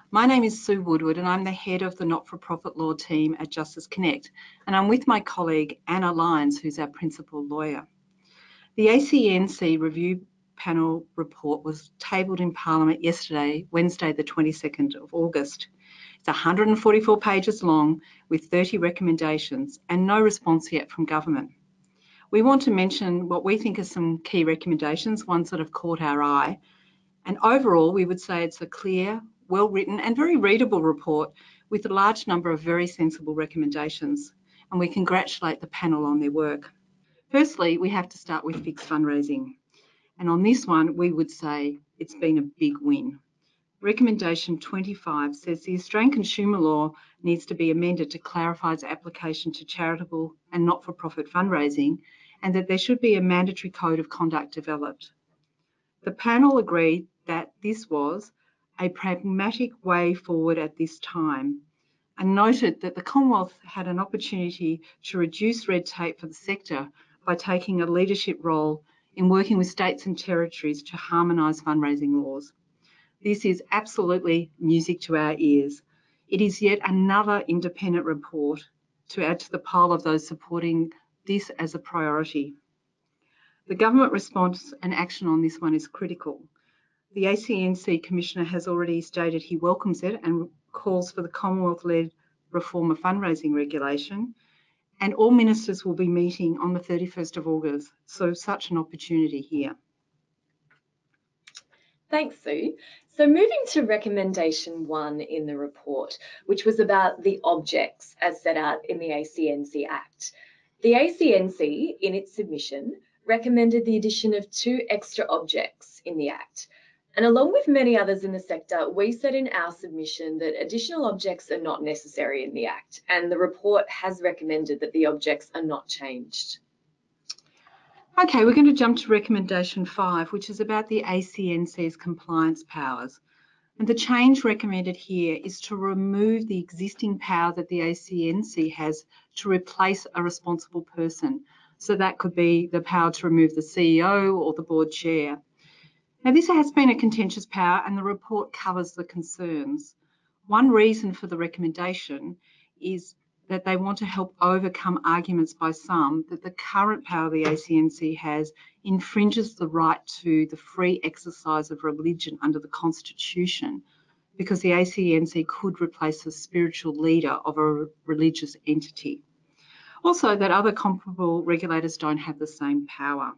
My name is Sue Woodward and I'm the head of the not-for-profit law team at Justice Connect, and I'm with my colleague Anna Lyons, who's our principal lawyer. The ACNC review panel report was tabled in Parliament yesterday, Wednesday the 22nd of August. It's 144 pages long with 30 recommendations and no response yet from government. We want to mention what we think are some key recommendations, ones that have caught our eye. And overall, we would say it's a clear, well-written and very readable report with a large number of very sensible recommendations. And we congratulate the panel on their work. Firstly, we have to start with fixed fundraising. And on this one, we would say it's been a big win. Recommendation 25 says the Australian consumer law needs to be amended to clarify its application to charitable and not-for-profit fundraising, and that there should be a mandatory code of conduct developed. The panel agreed that this was a pragmatic way forward at this time, and noted that the Commonwealth had an opportunity to reduce red tape for the sector by taking a leadership role in working with states and territories to harmonise fundraising laws. This is absolutely music to our ears. It is yet another independent report to add to the pile of those supporting this as a priority. The government response and action on this one is critical. The ACNC Commissioner has already stated he welcomes it and calls for the Commonwealth-led reform of fundraising regulation, and all ministers will be meeting on the 31st of August, so such an opportunity here. Thanks, Sue. So moving to recommendation 1 in the report, which was about the objects as set out in the ACNC Act. The ACNC, in its submission, recommended the addition of 2 extra objects in the Act. And along with many others in the sector, we said in our submission that additional objects are not necessary in the Act, and the report has recommended that the objects are not changed. Okay, we're going to jump to recommendation 5, which is about the ACNC's compliance powers. And the change recommended here is to remove the existing power that the ACNC has to replace a responsible person. So that could be the power to remove the CEO or the board chair. Now, this has been a contentious power and the report covers the concerns. One reason for the recommendation is that they want to help overcome arguments by some that the current power the ACNC has infringes the right to the free exercise of religion under the Constitution, because the ACNC could replace the spiritual leader of a religious entity. Also, that other comparable regulators don't have the same power.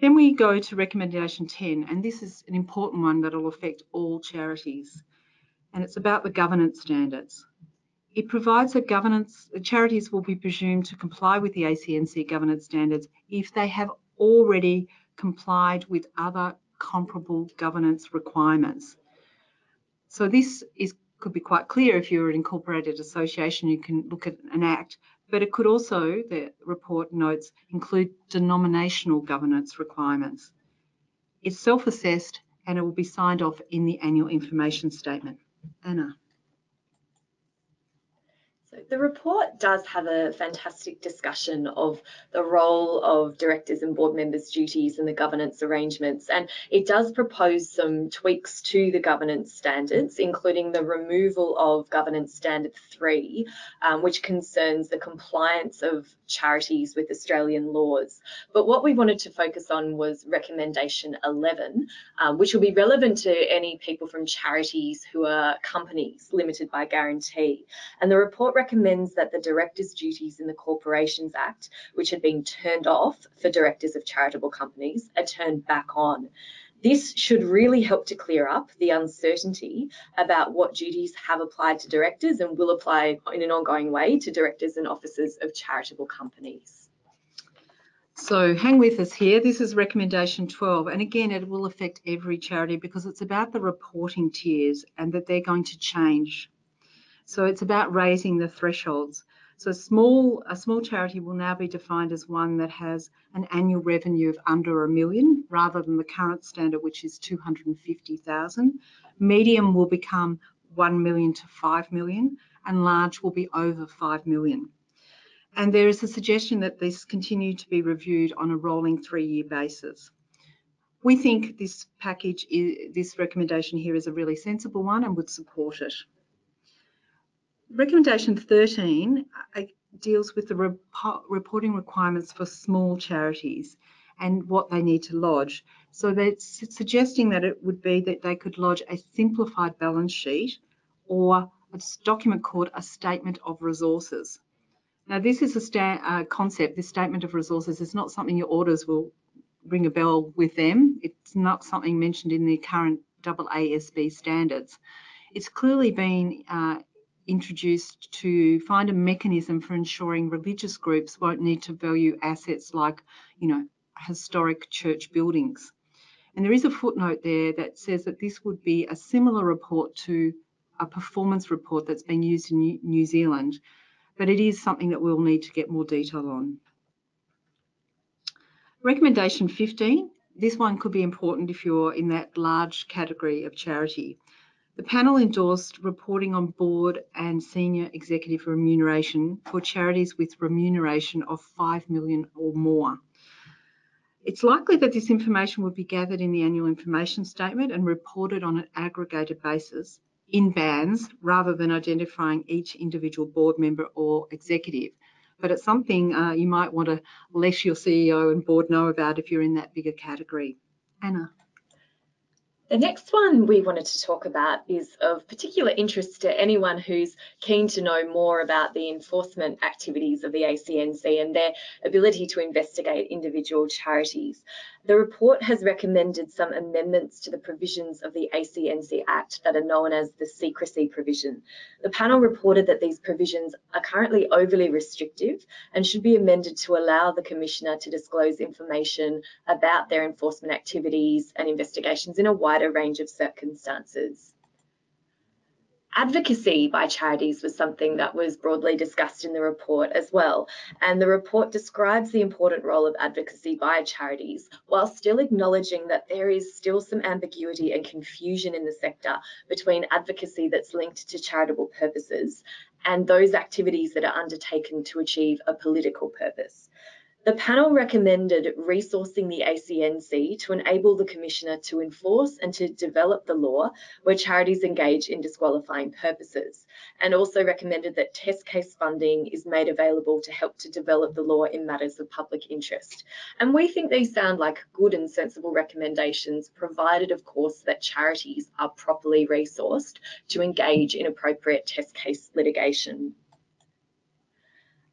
Then we go to recommendation 10, and this is an important one that will affect all charities, and it's about the governance standards. It provides that charities will be presumed to comply with the ACNC governance standards if they have already complied with other comparable governance requirements. So this could be quite clear if you're an incorporated association, you can look at an act, but it could also, the report notes, include denominational governance requirements. It's self-assessed and it will be signed off in the annual information statement. Anna. So the report does have a fantastic discussion of the role of directors and board members' duties and the governance arrangements, and it does propose some tweaks to the governance standards, including the removal of governance standard 3, which concerns the compliance of charities with Australian laws. But what we wanted to focus on was recommendation 11, which will be relevant to any people from charities who are companies limited by guarantee. And the report recommends that the directors' duties in the Corporations Act, which had been turned off for directors of charitable companies, are turned back on. This should really help to clear up the uncertainty about what duties have applied to directors and will apply in an ongoing way to directors and officers of charitable companies. So hang with us here. This is recommendation 12, and again it will affect every charity because it's about the reporting tiers and that they're going to change. So it's about raising the thresholds. So a small charity will now be defined as one that has an annual revenue of under $1 million rather than the current standard, which is 250,000. Medium will become 1 million to 5 million, and large will be over 5 million. And there is a suggestion that this continue to be reviewed on a rolling 3-year basis. We think this package, this recommendation here is a really sensible one and would support it. Recommendation 13 deals with the reporting requirements for small charities and what they need to lodge. So they're suggesting that it would be that they could lodge a simplified balance sheet or a document called a statement of resources. Now, this is a concept. This statement of resources is not something your auditors will ring a bell with them. It's not something mentioned in the current AASB standards. It's clearly been introduced to find a mechanism for ensuring religious groups won't need to value assets like, historic church buildings. And there is a footnote there that says that this would be a similar report to a performance report that's been used in New Zealand, but it is something that we'll need to get more detail on. Recommendation 15, this one could be important if you're in that large category of charity. The panel endorsed reporting on board and senior executive remuneration for charities with remuneration of $5 million or more. It's likely that this information would be gathered in the annual information statement and reported on an aggregated basis in bands rather than identifying each individual board member or executive. But it's something you might want to let your CEO and board know about if you're in that bigger category. Anna. The next one we wanted to talk about is of particular interest to anyone who's keen to know more about the enforcement activities of the ACNC and their ability to investigate individual charities. The report has recommended some amendments to the provisions of the ACNC Act that are known as the Secrecy provision. The panel reported that these provisions are currently overly restrictive and should be amended to allow the Commissioner to disclose information about their enforcement activities and investigations in a wider range of circumstances. Advocacy by charities was something that was broadly discussed in the report as well, and the report describes the important role of advocacy by charities while still acknowledging that there is still some ambiguity and confusion in the sector between advocacy that's linked to charitable purposes and those activities that are undertaken to achieve a political purpose. The panel recommended resourcing the ACNC to enable the Commissioner to enforce and to develop the law where charities engage in disqualifying purposes, and also recommended that test case funding is made available to help to develop the law in matters of public interest. And we think these sound like good and sensible recommendations, provided, of course, that charities are properly resourced to engage in appropriate test case litigation.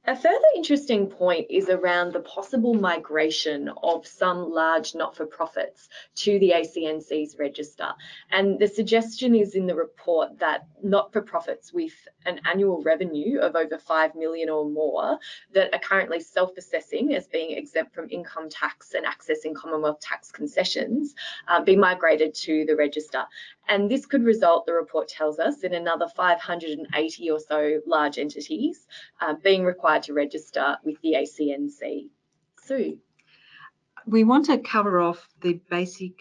A further interesting point is around the possible migration of some large not-for-profits to the ACNC's register. And the suggestion is in the report that not-for-profits with an annual revenue of over $5 million or more that are currently self-assessing as being exempt from income tax and accessing Commonwealth tax concessions be migrated to the register. And this could result, the report tells us, in another 580 or so large entities being required to register with the ACNC. Sue. We want to cover off the basic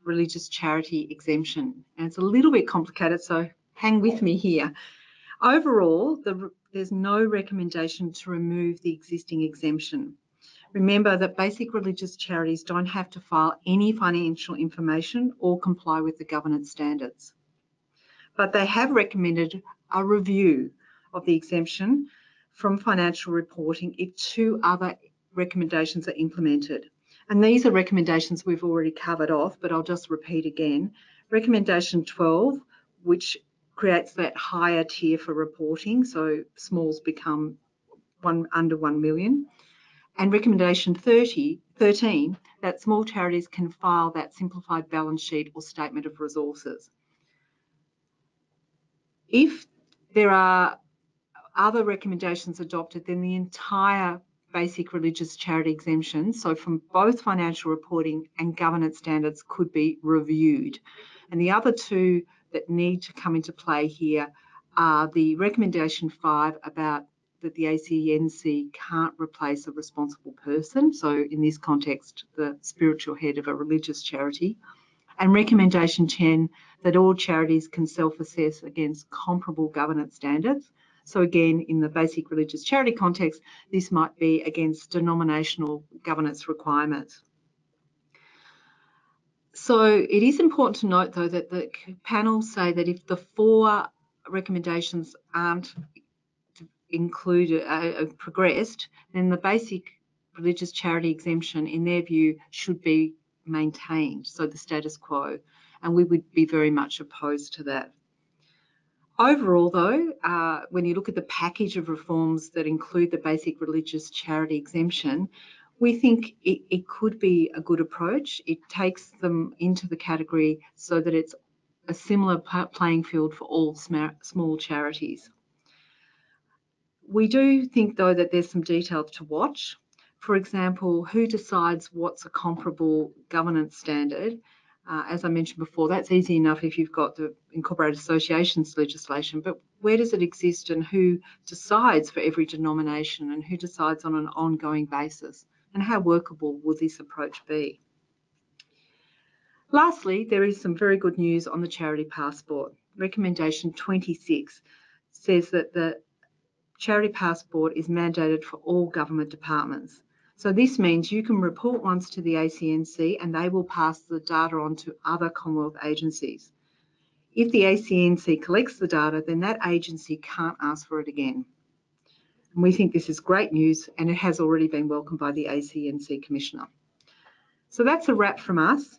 religious charity exemption, and it's a little bit complicated, so hang with me here. Overall, there's no recommendation to remove the existing exemption. Remember that basic religious charities don't have to file any financial information or comply with the governance standards. But they have recommended a review of the exemption from financial reporting if two other recommendations are implemented. And these are recommendations we've already covered off, but I'll just repeat again. Recommendation 12, which creates that higher tier for reporting, so smalls become under 1 million. And recommendation 13, that small charities can file that simplified balance sheet or statement of resources. If there are other recommendations adopted, then the entire basic religious charity exemption, so from both financial reporting and governance standards, could be reviewed. And the other two that need to come into play here are the recommendation 5 about that the ACNC can't replace a responsible person, so in this context, the spiritual head of a religious charity, and recommendation 10 that all charities can self-assess against comparable governance standards. So again, in the basic religious charity context, this might be against denominational governance requirements. So it is important to note, though, that the panel say that if the 4 recommendations aren't included, progressed, then the basic religious charity exemption, in their view, should be maintained, so the status quo, and we would be very much opposed to that. Overall, though, when you look at the package of reforms that include the basic religious charity exemption, we think it could be a good approach. It takes them into the category so that it's a similar playing field for all small charities. We do think, though, that there's some detail to watch. For example, who decides what's a comparable governance standard? As I mentioned before, that's easy enough if you've got the incorporated associations legislation, but where does it exist and who decides for every denomination and who decides on an ongoing basis? And how workable will this approach be? Lastly, there is some very good news on the charity passport. Recommendation 26 says that the Charity Passport is mandated for all government departments. So this means you can report once to the ACNC and they will pass the data on to other Commonwealth agencies. If the ACNC collects the data, then that agency can't ask for it again. And we think this is great news, and it has already been welcomed by the ACNC Commissioner. So that's a wrap from us.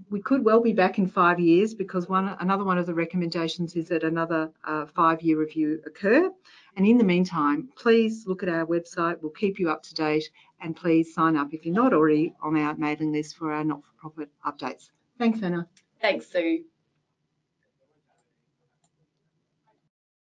We could well be back in 5 years, because another one of the recommendations is that another 5-year review occur. And in the meantime, please look at our website. We'll keep you up to date, and please sign up if you're not already on our mailing list for our not-for-profit updates. Thanks, Anna. Thanks, Sue.